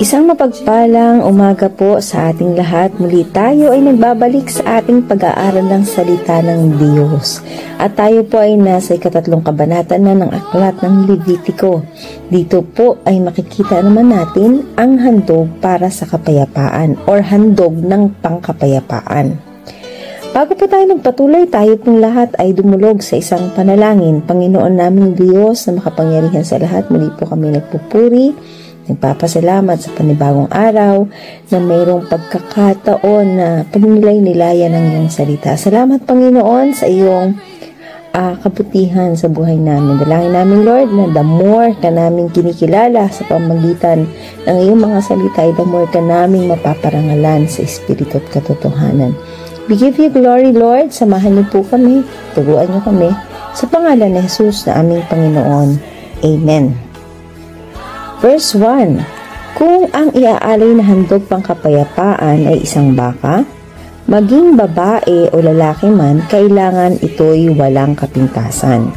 Isang mapagpalang umaga po sa ating lahat. Muli tayo ay nagbabalik sa ating pag-aaral ng salita ng Diyos. At tayo po ay nasa ika-3 kabanata na ng aklat ng Levitico. Dito po ay makikita naman natin ang handog para sa kapayapaan or handog ng pangkapayapaan. Bago po tayo magpatuloy, tayo pong lahat ay dumulog sa isang panalangin. Panginoon naming Diyos na makapangyarihan sa lahat, muli po kami nagpupuri. Nagpapasalamat sa panibagong araw na mayroong pagkakataon na pagnilay-nilayan ng iyong salita. Salamat Panginoon sa iyong kabutihan sa buhay namin. Dalangin namin Lord na the more ka namin kinikilala sa pamagitan ng iyong mga salita, the more ka namin mapaparangalan sa Espiritu at katotohanan. We give you glory Lord, samahan niyo po kami, turuan niyo kami sa pangalan ni Jesus na aming Panginoon. Amen. Verse 1, kung ang iaalay na handog pang kapayapaan ay isang baka, maging babae o lalaki man, kailangan ito'y walang kapintasan.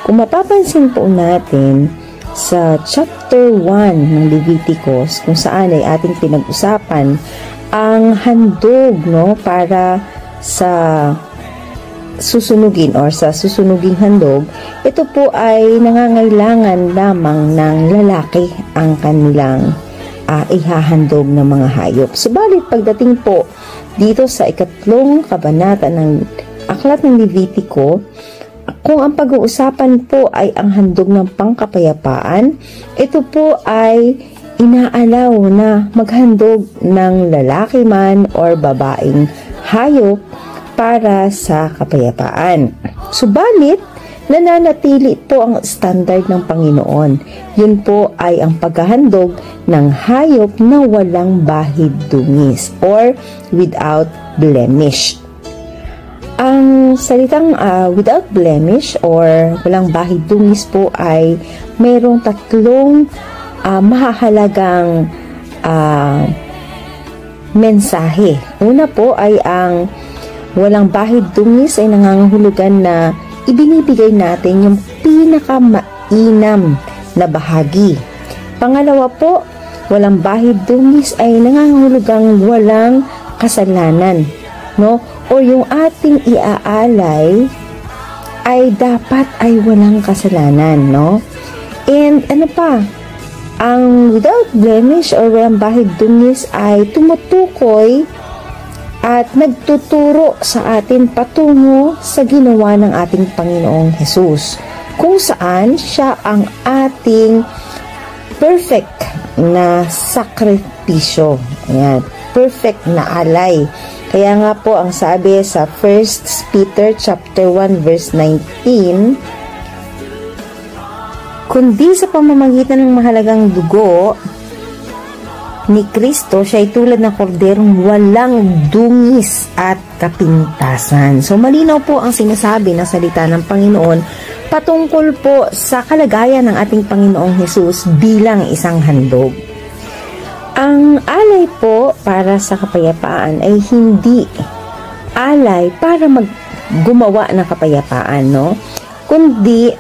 Kung mapapansin po natin sa chapter 1 ng Leviticus, kung saan ay ating pinag-usapan ang handog para sa susunugin or sa susunuging handog, ito po ay nangangailangan lamang ng lalaki ang kanilang ihahandog ng mga hayop. Subalit pagdating po dito sa ika-3 kabanata ng aklat ng Levitico, kung ang pag-uusapan po ay ang handog ng pangkapayapaan, ito po ay inaalaw na maghandog ng lalaki man or babaeng hayop para sa kapayapaan. Subalit, nananatili po ang standard ng Panginoon. Yun po ay ang paghahandog ng hayop na walang bahid dungis or without blemish. Ang salitang without blemish or walang bahid dungis po ay mayroong 3 mahahalagang mensahe. Una po ay ang walang bahid dungis ay nangangahulugan na ibinibigay natin yung pinakamainam na bahagi. Pangalawa po, walang bahid dungis ay nangangahulugang walang kasalanan, o yung ating iaalay ay dapat ay walang kasalanan, And ano pa, ang without blemish or walang bahid dungis ay tumutukoy at nagtuturo sa atin patungo sa ginawa ng ating Panginoong Jesus, kung saan siya ang ating perfect na sakripisyo. Ayan, perfect na alay. Kaya nga po ang sabi sa 1 Peter chapter 1 verse 19, kundi sa pamamagitan ng mahalagang dugo ni Kristo, siya ay tulad ng korderong walang dungis at kapintasan. So, malinaw po ang sinasabi ng salita ng Panginoon patungkol po sa kalagayan ng ating Panginoong Jesus bilang isang handog. Ang alay po para sa kapayapaan ay hindi alay para gumawa ng kapayapaan, kundi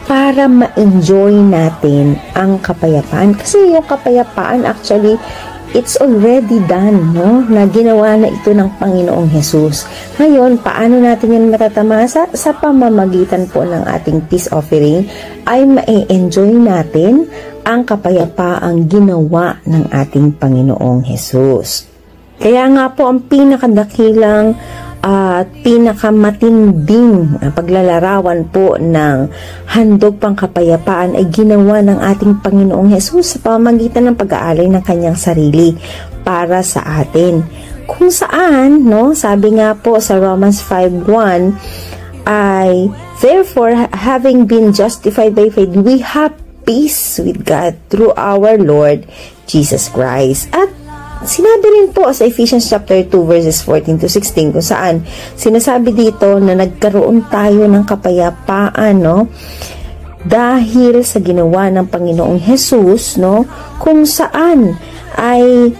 para ma-enjoy natin ang kapayapaan. Kasi yung kapayapaan actually, it's already done, na ginawa na ito ng Panginoong Jesus. Ngayon, paano natin yan matatamasa? Sa pamamagitan po ng ating peace offering, ay ma-enjoy natin ang kapayapaang ginawa ng ating Panginoong Jesus. Kaya nga po, ang pinakadakilang at pinakamatinding paglalarawan po ng handog pang kapayapaan ay ginawa ng ating Panginoong Jesus sa pamamagitan ng pag-aalay ng kanyang sarili para sa atin. Kung saan, sabi nga po sa Romans 5:1 ay, therefore, having been justified by faith, we have peace with God through our Lord Jesus Christ. At sinabi rin po sa Ephesians chapter 2 verses 14 to 16 kung saan sinasabi dito na nagkaroon tayo ng kapayapaan dahil sa ginawa ng Panginoong Jesus, kung saan ay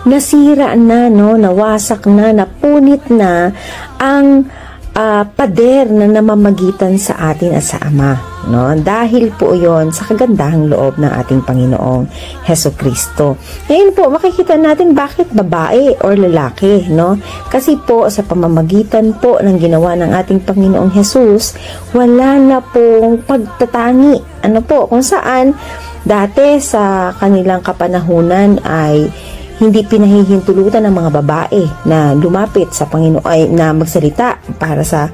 nasira na, nawasak na, napunit na ang pader na namamagitan sa atin at sa Ama, no? Dahil po yon sa kagandahang loob ng ating Panginoong Hesukristo. Ngayon po, makikita natin bakit babae or lalaki, no? Kasi po, sa pamamagitan po ng ginawa ng ating Panginoong Hesus, wala na pong pagtatangi. Ano po, kung saan dati sa kanilang kapanahunan ay hindi pinahihintulutan ng mga babae na lumapit sa Panginoon ay na magsalita para sa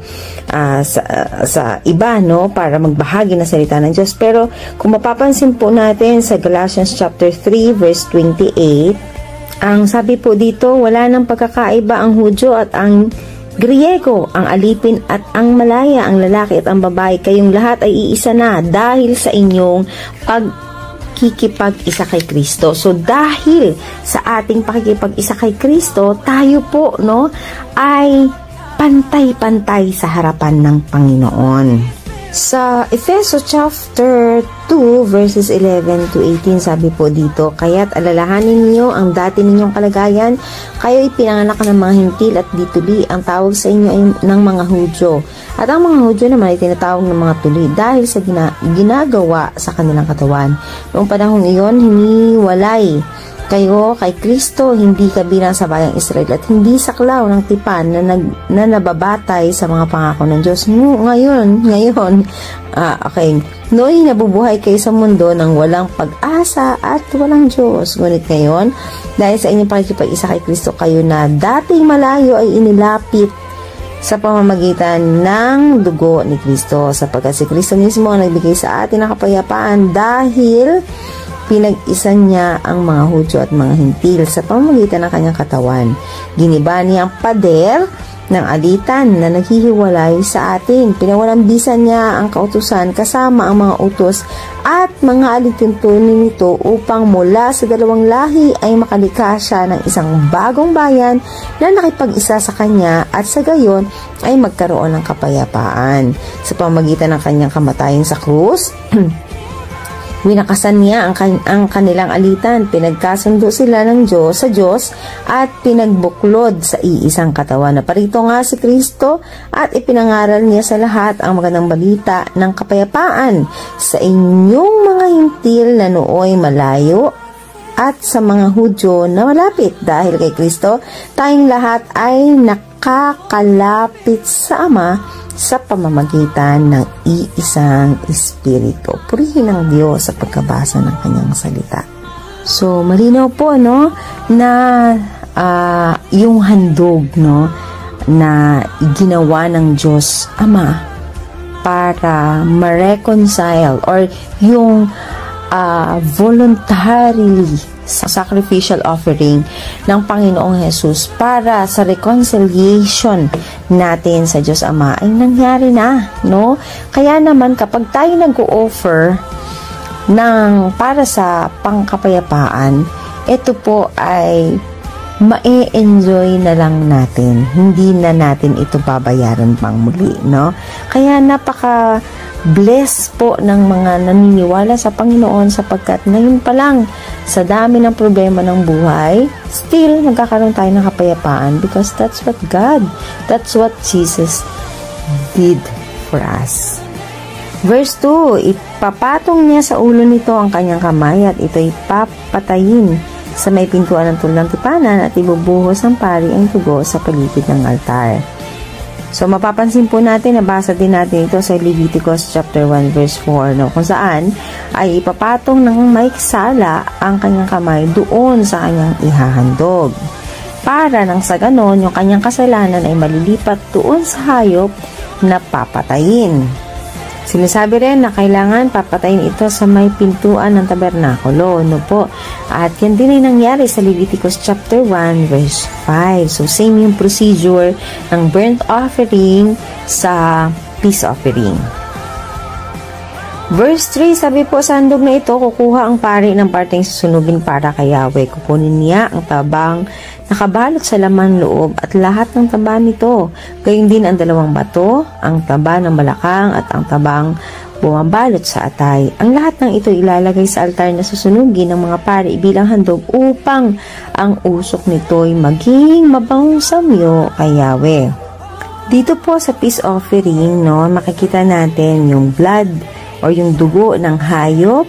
iba, no, para magbahagi ng salita ng Diyos. Pero kung mapapansin po natin sa Galatians chapter 3 verse 28, ang sabi po dito, wala nang pagkakaiba ang Hudyo at ang Griego, ang alipin at ang Malaya, ang lalaki at ang babae, kayong lahat ay iisa na dahil sa inyong pakikipag-isa kay Kristo. So dahil sa ating pakikipag-isa kay Kristo, tayo po, no, ay pantay-pantay sa harapan ng Panginoon. Sa Efeso chapter 2 verses 11 to 18, sabi po dito, kaya't alalahanin niyo ang dati ninyong kalagayan, kayo'y pinanganak ng mga hintil at di tuli, ang tawag sa inyo ay ng mga Hudyo. At ang mga Hudyo naman ay tinatawag ng mga tuli dahil sa ginagawa sa kanilang katawan. Noong panahon iyon, hiniwalay kayo kay Kristo, hindi kabilang sa bayang Israel at hindi saklaw ng tipan na nababatay sa mga pangako ng Diyos. Ngayon, noy nabubuhay kayo sa mundo ng walang pag-asa at walang Diyos. Ngunit ngayon, dahil sa inyong pakikipag-isa kay Kristo, kayo na dating malayo ay inilapit sa pamamagitan ng dugo ni Kristo, sapagkat si Kristo mismo ang nagbigay sa atin ng kapayapaan dahil pinag-isa niya ang mga Hudyo at mga Hintil sa pamamagitan ng kanyang katawan. Giniba niya ang pader ng alitan na naghihiwalay sa atin. Pinawalambisan niya ang kautusan kasama ang mga utos at mga alituntunin nito upang mula sa dalawang lahi ay makalikha siya ng isang bagong bayan na nakipag-isa sa kanya at sa gayon ay magkaroon ng kapayapaan. Sa pamamagitan ng kanyang kamatayan sa krus, winakasan niya ang kanilang alitan, pinagkasundo sila ng Diyos sa Diyos at pinagbuklod sa iisang katawan. Naparito nga si Kristo at ipinangaral niya sa lahat ang magandang balita ng kapayapaan sa inyong mga hintil na nooy malayo at sa mga Hudyo na malapit. Dahil kay Kristo, tayong lahat ay nakakalapit sa Ama sa pamamagitan ng iisang Espiritu. Purihin ang Diyos sa pagkabasa ng kanyang salita. So, malinaw po, no, na yung handog, no, na ginawa ng Diyos Ama para ma-reconcile or yung voluntarily sacrificial offering ng Panginoong Hesus para sa reconciliation natin sa Diyos Ama ay nangyari na, no? Kaya naman kapag tayo nag-o-offer para sa pangkapayapaan, ito po ay ma-enjoy na lang natin. Hindi na natin ito babayaran pang muli, no? Kaya bless po ng mga naniniwala sa Panginoon sapagkat ngayon pa lang sa dami ng problema ng buhay, still magkakaroon tayo ng kapayapaan because that's what Jesus did for us. Verse 2, ipapatong niya sa ulo nito ang kanyang kamay at ito'y papatayin sa may pintuan ng tulang tipanan at ibubuhos ng pari ang dugo sa paligid ng altar. So, mapapansin po natin, nabasa din natin ito sa Leviticus chapter 1 verse 4, no, kung saan ay ipapatong ng may sala ang kanyang kamay doon sa kanyang ihahandog. Para nang sa ganon, yung kanyang kasalanan ay malilipat doon sa hayop na papatayin. Sinasabi rin na kailangan papatayin ito sa may pintuan ng tabernakulo, no po. At yan din ay nangyari sa Leviticus chapter 1 verse 5. So same yung procedure ng burnt offering sa peace offering. Verse 3, sabi po sa handog na ito, kukuha ang pari ng parteng susunugin para kay Yahweh. Kukunin niya ang tabang nakabalot sa laman loob at lahat ng taba nito. Gayun din ang dalawang bato, ang taba ng balakang at ang tabang bumabalot sa atay. Ang lahat ng ito ilalagay sa altar na susunugin ng mga pari bilang handog upang ang usok nito'y maging mabangong samyo kay Yahweh. Dito po sa peace offering, no, makikita natin yung blood or yung dugo ng hayop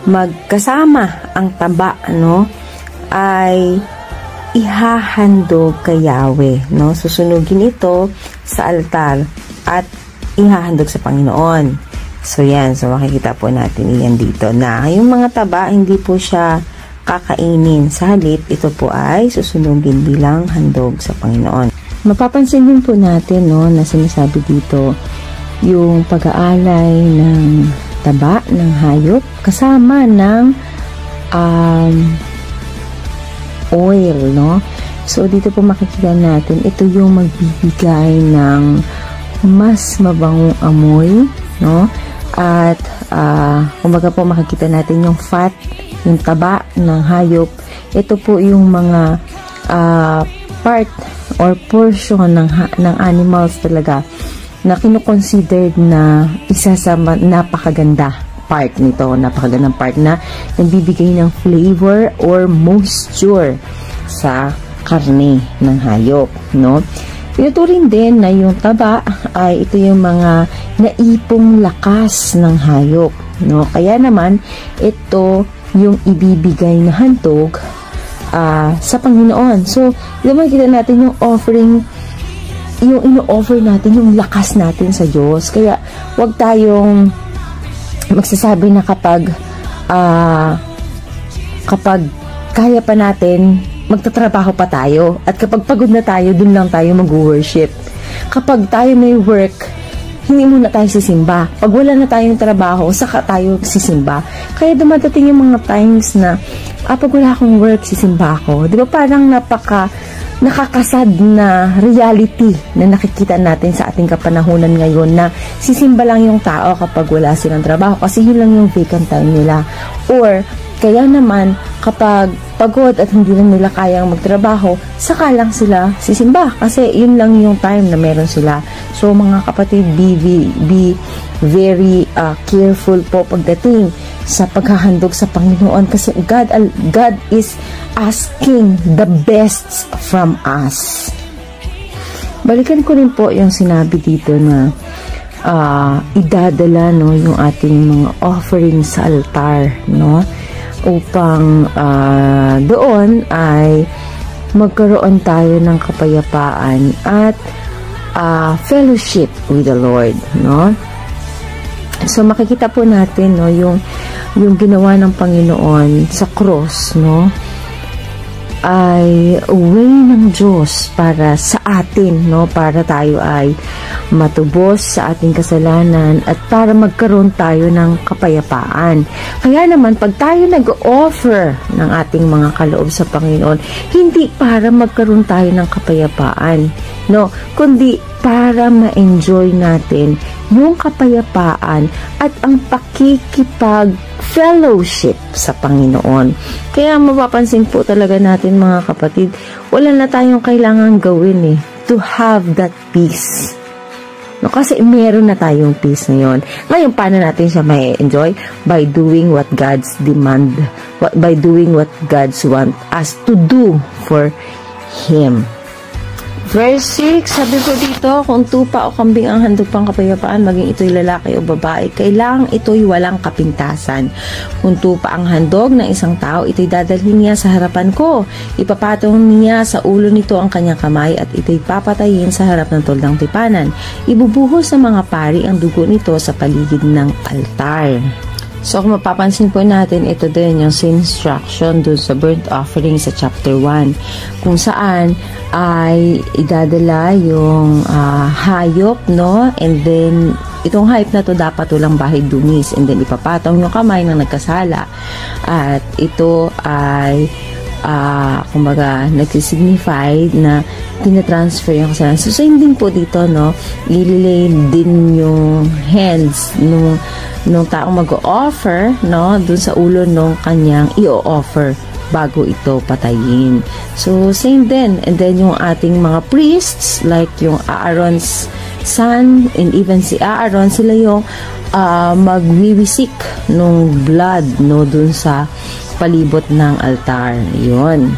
magkasama ang taba, no, ay ihahandog kay Yahweh, no. Susunugin ito sa altar at ihahandog sa Panginoon. So yan, so makikita po natin yan dito na yung mga taba hindi po siya kakainin. Sa halip, ito po ay susunugin bilang handog sa Panginoon. Mapapansin din po natin, no, na sinasabi dito yung pag-aalay ng taba ng hayop kasama ng oil, no. So dito po makikita natin ito yung magbibigay ng mas mabangong amoy, no, at kumbaga po makikita natin yung fat, yung taba ng hayop. Ito po yung mga part or portion ng animals talaga na kinukonsidered na isa sa napakaganda part nito, napakagandang part na nagbibigay ng flavor or moisture sa karne ng hayop, no. Tinuturing din na yung taba ay ito yung mga naipong lakas ng hayop, no. Kaya naman ito yung ibibigay na handog sa Panginoon. So, naman kita natin yung offering, yung ino-offer natin, yung lakas natin sa Diyos. Kaya, wag tayong magsasabi na kapag kaya pa natin, magtatrabaho pa tayo. At kapag pagod na tayo, dun lang tayo mag-worship. Kapag tayo may work, hindi muna tayo sisimba. Pag wala na tayong trabaho, saka tayo sisimba. Kaya dumadating yung mga times na pag wala akong work, sisimba ako. Di ba parang nakakasad na reality na nakikita natin sa ating kapanahunan ngayon na sisimba lang yung tao kapag wala silang trabaho kasi yun lang yung vacant time nila. Or kaya naman kapag pagod at hindi na nila kayang magtrabaho, saka lang sila sisimba kasi yun lang yung time na meron sila. So mga kapatid, be very careful po pagdating sa paghahandog sa Panginoon kasi God is asking the best from us. Balikan ko rin po yung sinabi dito na idadala, no, yung ating mga offering sa altar, no, upang doon ay magkaroon tayo ng kapayapaan at fellowship with the Lord, no. So makikita po natin, no, yung ginawa ng Panginoon sa cross, no, ay way ng Diyos para sa atin, no, para tayo ay matubos sa ating kasalanan at para magkaroon tayo ng kapayapaan. Kaya naman pag tayo nag-offer ng ating mga kaloob sa Panginoon, hindi para magkaroon tayo ng kapayapaan, no, kundi para ma-enjoy natin yung kapayapaan at ang pakikipag-fellowship sa Panginoon. Kaya mapapansin po talaga natin mga kapatid, wala na tayong kailangan gawin to have that peace. No, kasi meron na tayong peace ngayon. Ngayon, paano natin siya may enjoy? By doing what God's demand, by doing what God's want us to do for Him. Verse 6, sabi ko dito, kung tupa o kambing ang handog pang kapayapaan, maging ito'y lalaki o babae, kailangang ito'y walang kapintasan. Kung tupa ang handog ng isang tao, ito'y dadalhin niya sa harapan ko. Ipapatong niya sa ulo nito ang kanyang kamay at ito'y papatayin sa harap ng toldang tipanan. Ibubuhos sa mga pari ang dugo nito sa paligid ng altar. So, kung mapapansin po natin, ito din yung instruction dun sa burnt offering sa chapter 1, kung saan ay idadala yung hayop, no? And then, itong hayop na to dapat walang bahid dungis. And then, ipapatong yung kamay ng nagkasala. At ito ay kumbaga, nagsisignify na tinatransfer yung kasalanan. So, same din po dito, no? Ililay din yung hands nung taong mag-o-offer, no, dun sa ulo nung kanyang i-o-offer bago ito patayin. So, same din. And then, yung ating mga priests, like yung Aaron's son, and even si Aaron, sila yung magwiwisik nung blood, no, dun sa palibot ng altar. Yun.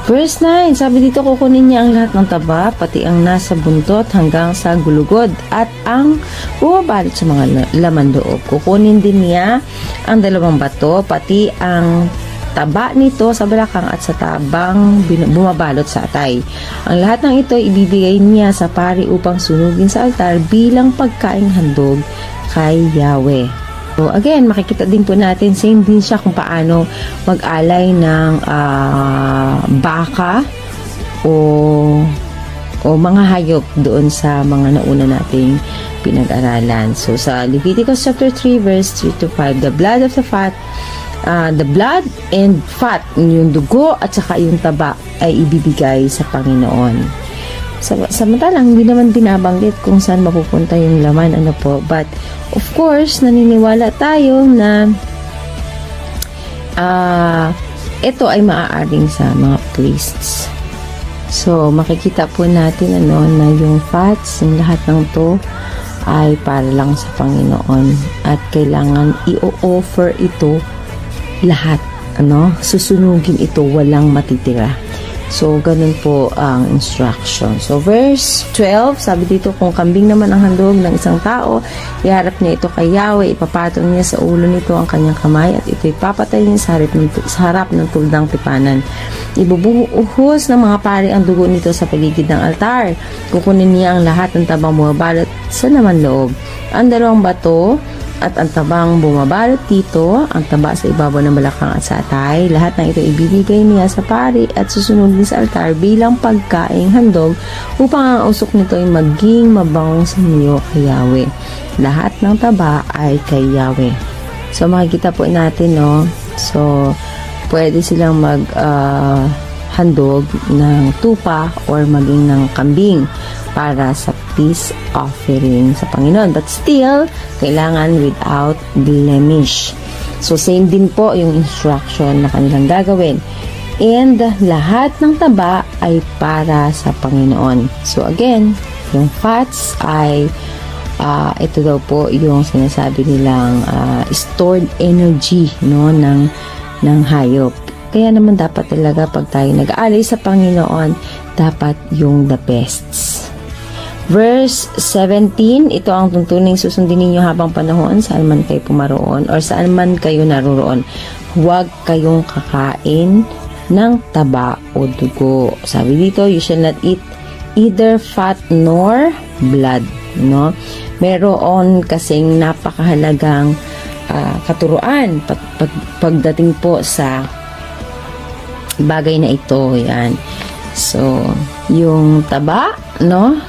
Verse 9, sabi dito, kukunin niya ang lahat ng taba, pati ang nasa buntot hanggang sa gulugod at ang bumabalot sa mga laman loob. Kukunin din niya ang 2 bato, pati ang taba nito sa balakang at sa tabang bumabalot sa atay. Ang lahat ng ito ibibigay niya sa pari upang sunugin sa altar bilang pagkaing handog kay Yahweh. So again, makikita din po natin, same din siya kung paano mag-alay ng baka o mga hayop doon sa mga nauna nating pinag-aralan. So sa Leviticus chapter 3 verse 3 to 5, the blood and fat, yung dugo at saka yung taba ay ibibigay sa Panginoon. Samantalang hindi naman binabanggit kung saan mapupunta yung laman, but of course naniniwala tayo na ito ay maaaring sa mga priests. So makikita po natin na yung fats, yung lahat ng to ay para lang sa Panginoon at kailangan i-offer ito lahat, susunugin ito, walang matitira. So, ganun po ang instruction. So, verse 12, sabi dito, kung kambing naman ang handog ng isang tao, iharap niya ito kay Yahweh, ipapatong niya sa ulo nito ang kanyang kamay, at ito ipapatay niya sa harap ng tuldang tipanan. Ibubuhos ng mga pari ang dugo nito sa paligid ng altar. Kukunin niya ang lahat ng tabang bumabalot sa laman loob. Ang 2 bato, at ang tabang bumabalot dito, ang taba sa ibabaw ng balakang at sa atay, lahat ng ito ibibigay niya sa pari at susunod din sa altar bilang pagkaing handog upang ang usok nito ay maging mabangong sa inyo kay Yahweh. Lahat ng taba ay kay Yahweh. So makikita po natin, so pwede silang handog ng tupa or maging ng kambing para sa peace offering sa Panginoon. But still, kailangan without blemish. So, same din po yung instruction na kanilang gagawin. And lahat ng taba ay para sa Panginoon. So, again, yung fats ay ito daw po yung sinasabi nilang stored energy ng hayop. Kaya naman dapat talaga pag tayo nag-aalay sa Panginoon, dapat yung the bests. Verse 17, ito ang tuntuning susundin ninyo habang panahon saan man kayo pumaroon or saan man kayo naroroon. Huwag kayong kakain ng taba o dugo. Sabi dito, you shall not eat either fat nor blood. Meron kasing napakahalagang katuruan pagdating po sa bagay na ito. Yan. So, yung taba,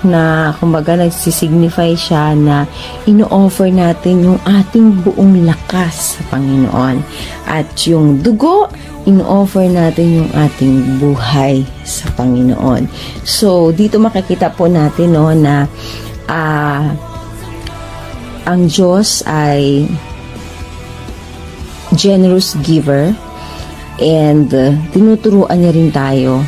na kumbaga nagsisignify siya na ino-offer natin yung ating buong lakas sa Panginoon. At yung dugo, ino-offer natin yung ating buhay sa Panginoon. So, dito makikita po natin, na ang Diyos ay generous giver and tinuturuan niya rin tayo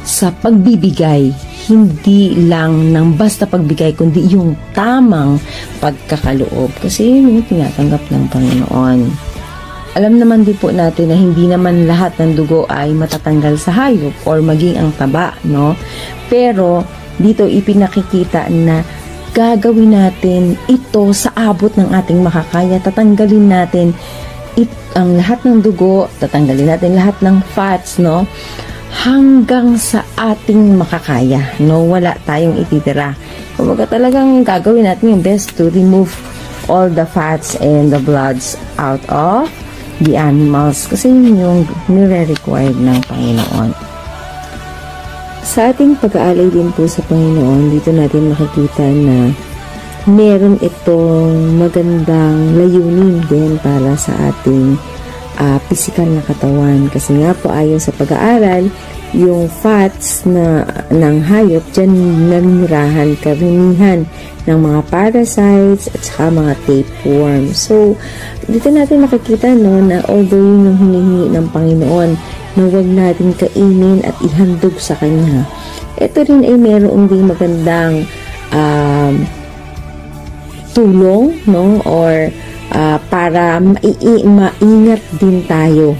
sa pagbibigay, hindi lang ng basta pagbigay, kundi yung tamang pagkakaloob. Kasi yun yung tinatanggap ng Panginoon. Alam naman din po natin na hindi naman lahat ng dugo ay matatanggal sa hayop or maging ang taba, Pero, dito ipinakikita na gagawin natin ito sa abot ng ating makakaya. Tatanggalin natin ang lahat ng dugo, tatanggalin natin lahat ng fats, hanggang sa ating makakaya, wala tayong ititira. Kumbaga talagang gagawin natin yung best to remove all the fats and the bloods out of the animals kasi yun yung nire-required ng Panginoon. Sa ating pag-aalay din po sa Panginoon, dito natin makikita na meron itong magandang layunin din para sa ating physical na katawan. Kasi nga po ayon sa pag-aaral, yung fats ng hayop, dyan nanirahan karamihan ng mga parasites at saka mga tapeworm. So, dito natin makikita na although yun yung hinihingi ng Panginoon na huwag natin kainin at ihandog sa Kanya, ito rin ay meron ding magandang tulong, or para maingat din tayo,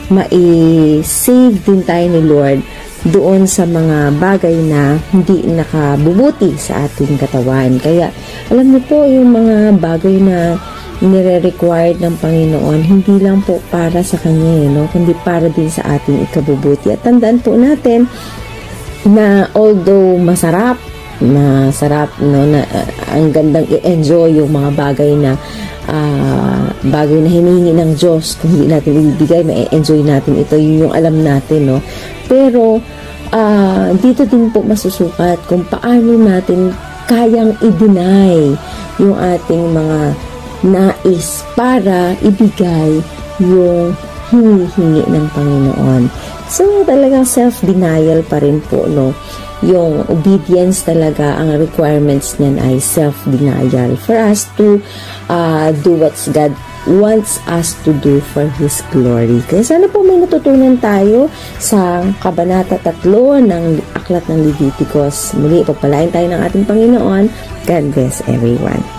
mai-save din tayo ni Lord doon sa mga bagay na hindi nakabubuti sa ating katawan. Kaya, alam niyo po, yung mga bagay na nire-required ng Panginoon, hindi lang po para sa Kanya, no? Kundi para din sa ating ikabubuti. At tandaan po natin na although masarap, no, na ang gandang i-enjoy yung mga bagay na hinihingi ng Diyos, kung hindi natin ibibigay, ma-enjoy natin ito, yun yung alam natin, no? Pero dito din po masusukat kung paano natin kayang i-deny yung ating mga nais para ibigay yung hinihingi ng Panginoon. So, talagang self-denial pa rin po, no? Yung obedience talaga, ang requirements niyan ay self-denial for us to do what God wants us to do for His glory. Kaya sana po may natutunan tayo sa Kabanata 3 ng Aklat ng Leviticus. Muli, pagpalain tayo ng ating Panginoon. God bless everyone.